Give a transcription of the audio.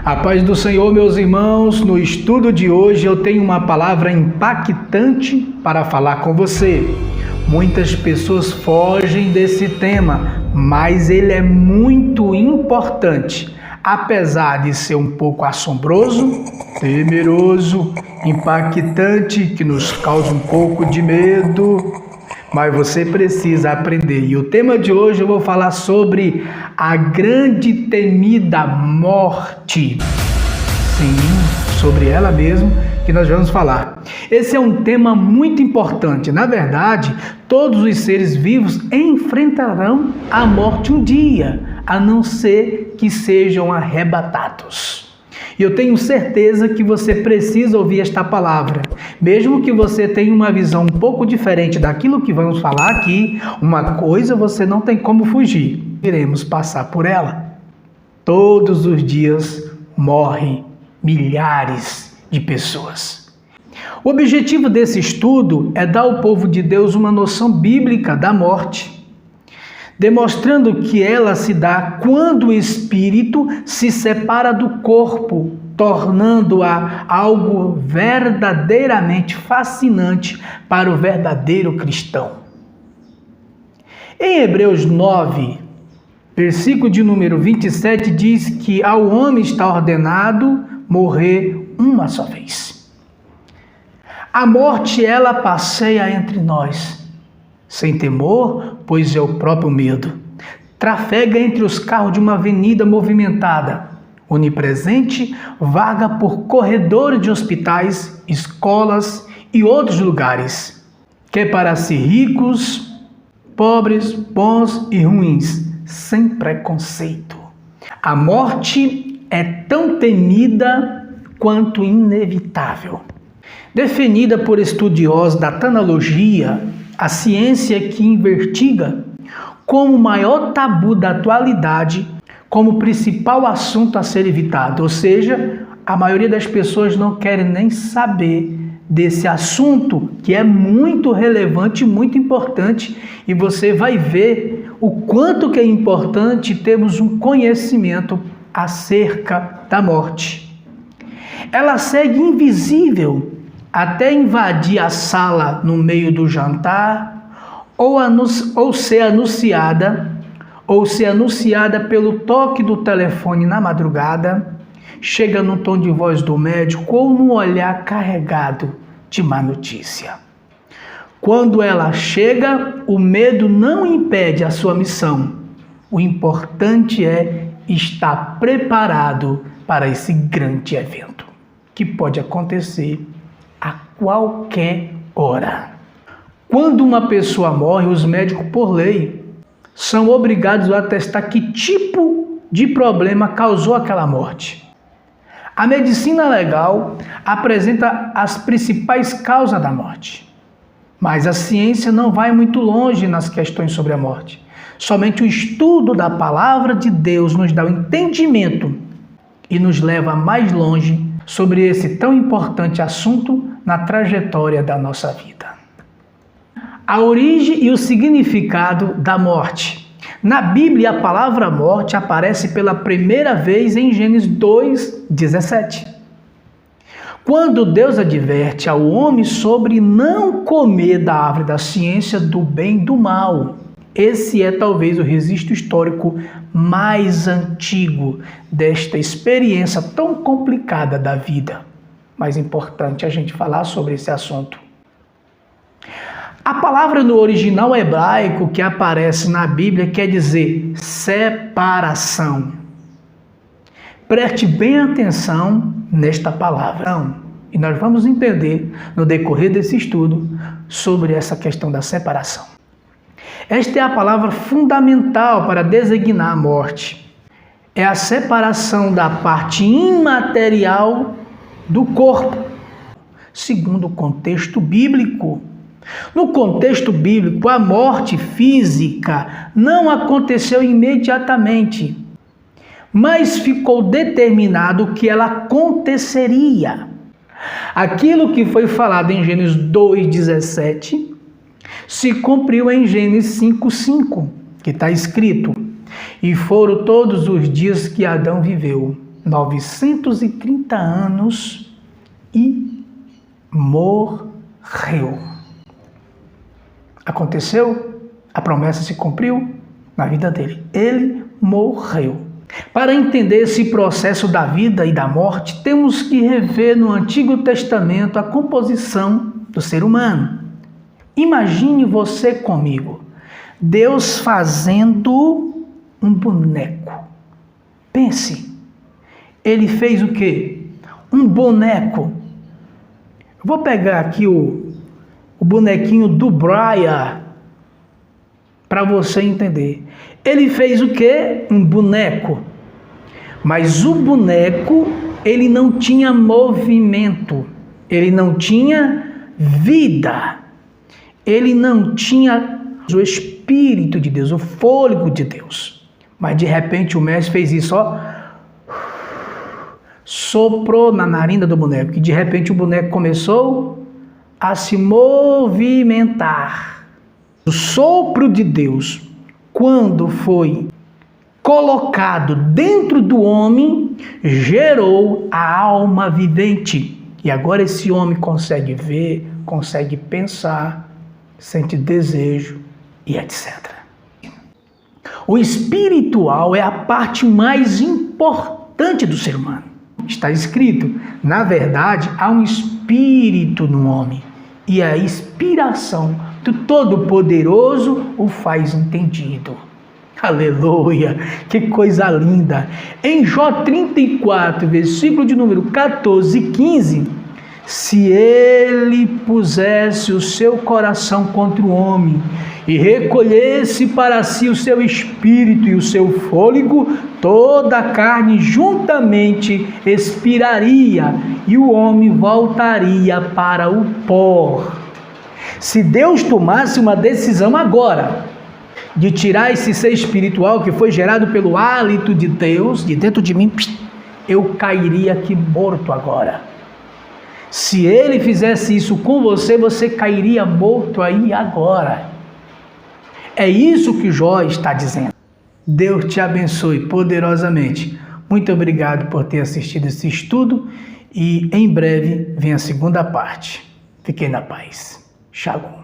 A paz do Senhor, meus irmãos. No estudo de hoje eu tenho uma palavra impactante para falar com você. Muitas pessoas fogem desse tema, mas ele é muito importante. Apesar de ser um pouco assombroso, temeroso, impactante, que nos causa um pouco de medo, mas você precisa aprender. E o tema de hoje eu vou falar sobre a grande temida morte. Sim, sobre ela mesmo que nós vamos falar. Esse é um tema muito importante. Na verdade, todos os seres vivos enfrentarão a morte um dia, a não ser que sejam arrebatados. E eu tenho certeza que você precisa ouvir esta palavra. Mesmo que você tenha uma visão um pouco diferente daquilo que vamos falar aqui, uma coisa você não tem como fugir. Iremos passar por ela. Todos os dias morrem milhares de pessoas. O objetivo desse estudo é dar ao povo de Deus uma noção bíblica da morte, demonstrando que ela se dá quando o espírito se separa do corpo, tornando-a algo verdadeiramente fascinante para o verdadeiro cristão. Em Hebreus 9, versículo de número 27, diz que ao homem está ordenado morrer uma só vez. A morte, ela passeia entre nós, sem temor, pois é o próprio medo. Trafega entre os carros de uma avenida movimentada, onipresente, vaga por corredores de hospitais, escolas e outros lugares, que é para si ricos, pobres, bons e ruins, sem preconceito. A morte é tão temida quanto inevitável. Definida por estudiosos da tananologia, a ciência que investiga como o maior tabu da atualidade, como principal assunto a ser evitado. Ou seja, a maioria das pessoas não querem nem saber desse assunto, que é muito relevante, muito importante, e você vai ver o quanto que é importante termos um conhecimento acerca da morte. Ela segue invisível até invadir a sala no meio do jantar, ou ser anunciada pelo toque do telefone na madrugada, chega no tom de voz do médico ou no olhar carregado de má notícia. Quando ela chega, o medo não impede a sua missão. O importante é estar preparado para esse grande evento, que pode acontecer a qualquer hora. Quando uma pessoa morre, os médicos, por lei, são obrigados a atestar que tipo de problema causou aquela morte. A medicina legal apresenta as principais causas da morte, mas a ciência não vai muito longe nas questões sobre a morte. Somente o estudo da palavra de Deus nos dá o entendimento e nos leva mais longe sobre esse tão importante assunto na trajetória da nossa vida. A origem e o significado da morte. Na Bíblia, a palavra morte aparece pela primeira vez em Gênesis 2:17. Quando Deus adverte ao homem sobre não comer da árvore da ciência do bem e do mal. Esse é talvez o registro histórico mais antigo desta experiência tão complicada da vida. Mas é importante a gente falar sobre esse assunto. A palavra no original hebraico que aparece na Bíblia quer dizer separação. Preste bem atenção nesta palavra. E nós vamos entender no decorrer desse estudo sobre essa questão da separação. Esta é a palavra fundamental para designar a morte. É a separação da parte imaterial do corpo, segundo o contexto bíblico. No contexto bíblico, a morte física não aconteceu imediatamente, mas ficou determinado que ela aconteceria. Aquilo que foi falado em Gênesis 2:17 se cumpriu em Gênesis 5:5, que está escrito: E foram todos os dias que Adão viveu, 930 anos e morreu. Aconteceu, a promessa se cumpriu na vida dele. Ele morreu. Para entender esse processo da vida e da morte, temos que rever no Antigo Testamento a composição do ser humano. Imagine você comigo, Deus fazendo um boneco. Pense, ele fez o quê? Um boneco. Eu vou pegar aqui o bonequinho do Brian para você entender. Ele fez o quê? Um boneco. Mas o boneco, ele não tinha movimento, ele não tinha vida, ele não tinha o Espírito de Deus, o fôlego de Deus. Mas de repente o mestre fez isso, ó, soprou na narina do boneco, e de repente o boneco começou a se movimentar. O sopro de Deus, quando foi colocado dentro do homem, gerou a alma vivente. E agora esse homem consegue ver, consegue pensar, sente desejo e etc. O espiritual é a parte mais importante do ser humano. Está escrito, na verdade, há um espírito no homem, e a inspiração do Todo-Poderoso o faz entendido. Aleluia, que coisa linda. Em Jó 34, versículo de número 14 e 15, se ele pusesse o seu coração contra o homem e recolhesse para si o seu espírito e o seu fôlego, toda a carne juntamente expiraria e o homem voltaria para o pó. Se Deus tomasse uma decisão agora de tirar esse ser espiritual que foi gerado pelo hálito de Deus de dentro de mim, eu cairia aqui morto agora. Se ele fizesse isso com você, você cairia morto aí agora. É isso que Jó está dizendo. Deus te abençoe poderosamente. Muito obrigado por ter assistido esse estudo e em breve vem a segunda parte. Fiquem na paz. Shalom.